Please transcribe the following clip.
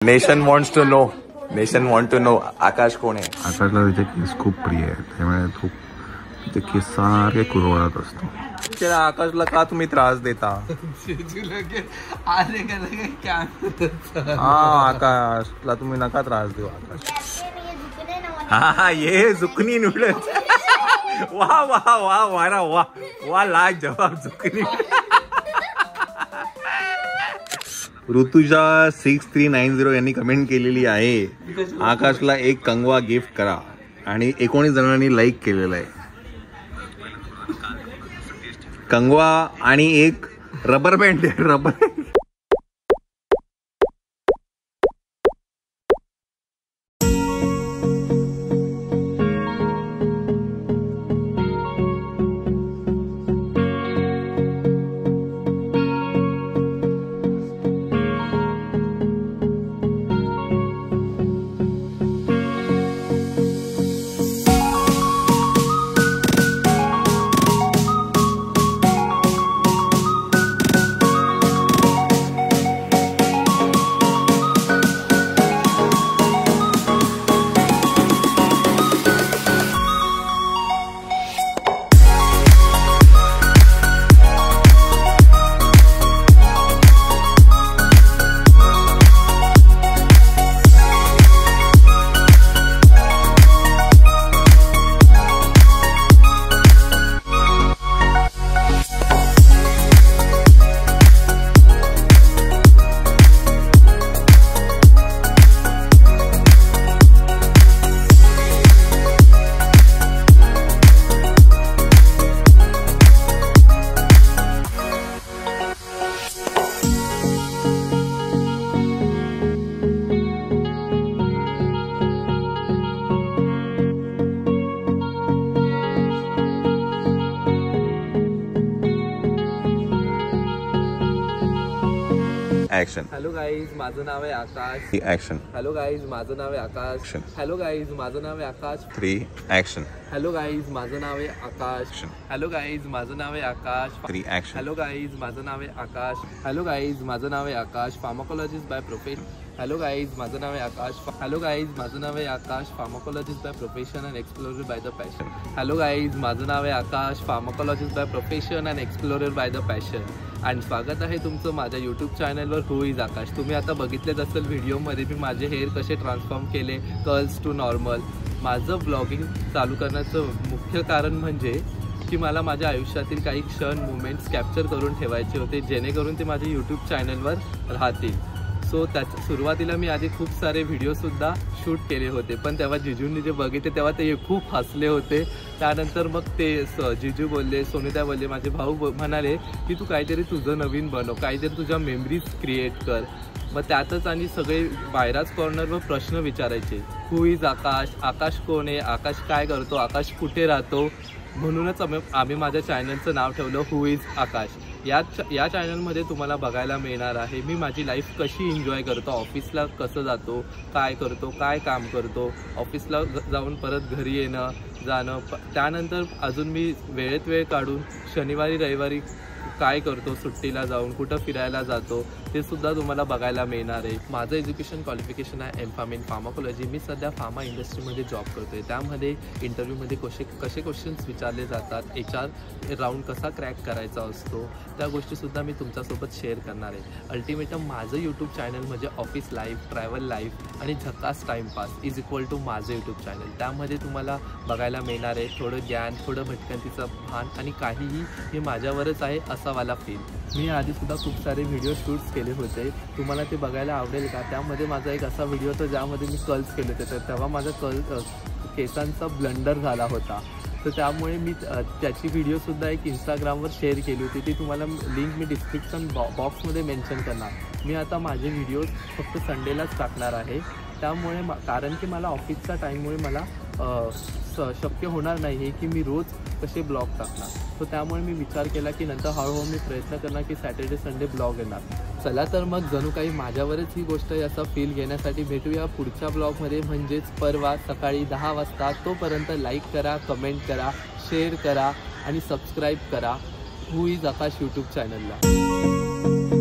Nation wants to know. Nation want to know Akash कोण आहे. आकाशला त्याचे केस खूप प्रिय आहेत, त्यामुळे तो त्याचे केस सारखे कुरवळत असतो. त्याला आकाशला का तुम्ही त्रास देता. हा आकाशला तुम्ही नका त्रास देऊ. आकाश हा ये जुकनी नूडल्स. वा वा वा वारा वा वा लाज जवाब जुकनी. ऋतुजा 6390 यांनी कमेंट केलेली आहे, आकाशला एक कंगवा गिफ्ट करा, आणि 19 जणांनी लाईक केलेलं आहे. कंगवा आणि एक rubber band. Rubber action. Hello guys, माझं नाव आहे आकाश. ऍक्शन. हॅलो गाईज, माझं नाव आहे आकाश. हॅलो गाईज, माझं नाव आहे आकाश. 3 ऍक्शन. हॅलो गाईज, माझं नाव आहे आकाश. हॅलो गाईज, माझं नाव आहे आकाश. 3 ऍक्शन. हॅलो गाईज, माझं नाव आहे आकाश. हॅलो गाईज, माझं नाव आहे Akash, pharmacologist by profession. Hello guys, माझं नाव आहे आकाश. हॅलो गाईज, माझं नाव आहे Akash, pharmacologist by profession and explorer by the passion. Hello guys, माझं नाव आहे Akash, pharmacologist by profession and explorer by the passion. आणि स्वागत आहे तुमचं माझ्या यूट्यूब चॅनलवर हू इज आकाश. तुम्ही आता बघितलेच असेल व्हिडिओमध्ये मी माझे हेअर कसे ट्रान्सफॉर्म केले, कर्ल्स टू नॉर्मल. माझं ब्लॉगिंग चालू करण्याचं मुख्य कारण म्हणजे की मला माझ्या आयुष्यातील काही क्षण मुवमेंट्स कॅप्चर करून ठेवायचे होते, जेणेकरून ते माझ्या यूट्यूब चॅनलवर राहतील. सो त्याच्या सुरुवातीला मी आधी खूप सारे व्हिडिओसुद्धा शूट केले होते, पण तेव्हा जिजूंनी जे बघितले तेव्हा ते खूप हसले होते. त्यानंतर मग ते जिजू बोलले, सोनिता बोलले, माझे भाऊ म्हणाले की तू काहीतरी तुझं नवीन बनव, काहीतरी तुझ्या मेमरीज क्रिएट कर. मग त्यातच आणि सगळे बाहेरच कॉर्नरवर प्रश्न विचारायचे, हू इज आकाश, आकाश कोण आहे, आकाश काय करतो, आकाश कुठे राहतो. म्हणूनच आम्ही माझ्या चॅनलचं नाव ठेवलं हू इज आकाश. या चॅनलमध्ये तुम्हाला बघायला मिळणार आहे मी माझी लाईफ कशी एन्जॉय करतो, ऑफिसला कसं जातो, काय करतो, काय काम करतो, ऑफिसला जाऊन परत घरी येणं जाणं, त्यानंतर अजून मी वेळेत वेळ काढून शनिवारी रविवारी काय करतो, सुट्टीला जाऊन कुठं फिरायला जातो, ते सुद्धा तुम्हाला बघायला मिळणार आहे. माझं एज्युकेशन क्वालिफिकेशन आहे एम.फार्म इन फार्माकोलॉजी. मी सध्या फार्मा इंडस्ट्रीमध्ये जॉब करतो आहे. त्यामध्ये इंटरव्ह्यूमध्ये कसे क्वेश्चन्स विचारले जातात, HR राऊंड कसा क्रॅक करायचा असतो, त्या गोष्टीसुद्धा मी तुमच्यासोबत शेअर करणार आहे. अल्टिमेटम माझं यूट्यूब चॅनल म्हणजे ऑफिस लाईफ, ट्रॅव्हल लाईफ आणि झकास टाईमपास इज इक्वल टू माझं यूट्यूब चॅनल. त्यामध्ये तुम्हाला बघायला मिळणार आहे थोडं ज्ञान, थोडं भटकंतीचं भान आणि काहीही हे माझ्यावरच आहे असा वाला फील. मी आधीसुद्धा खूप सारे व्हिडिओ शूट्स केले होते, तुम्हाला ते बघायला आवडेल का. त्यामध्ये माझा एक असा व्हिडिओ होता ज्यामध्ये मी कर्ल्स केले होते, तर तेव्हा माझा केसांचा ब्लंडर झाला होता. तर त्यामुळे मी त्याची व्हिडिओसुद्धा एक इंस्टाग्रामवर शेअर केली होती. ती तुम्हाला लिंक मी डिस्क्रिप्शन बॉक्समध्ये मेन्शन करणार. मी आता माझे व्हिडिओज फक्त संडेलाच टाकणार आहे. त्यामुळे कारण की मला ऑफिसच्या टाईममुळे मला शक्य होणार नाही आहे की मी रोज कसे ब्लॉग टाकणार. सो त्यामुळे मी विचार केला की नंतर हळूहळू मी प्रयत्न करणार की सॅटर्डे संडे ब्लॉग येणार. चला तर मग जणू काही माझ्यावरच ही गोष्ट याचा फील घेण्यासाठी भेटूया पुढच्या ब्लॉगमध्ये, म्हणजेच परवा सकाळी 10 वाजता. तोपर्यंत लाईक करा, कमेंट करा, शेअर करा आणि सबस्क्राईब करा हू इज आकाश यूट्यूब चॅनलला.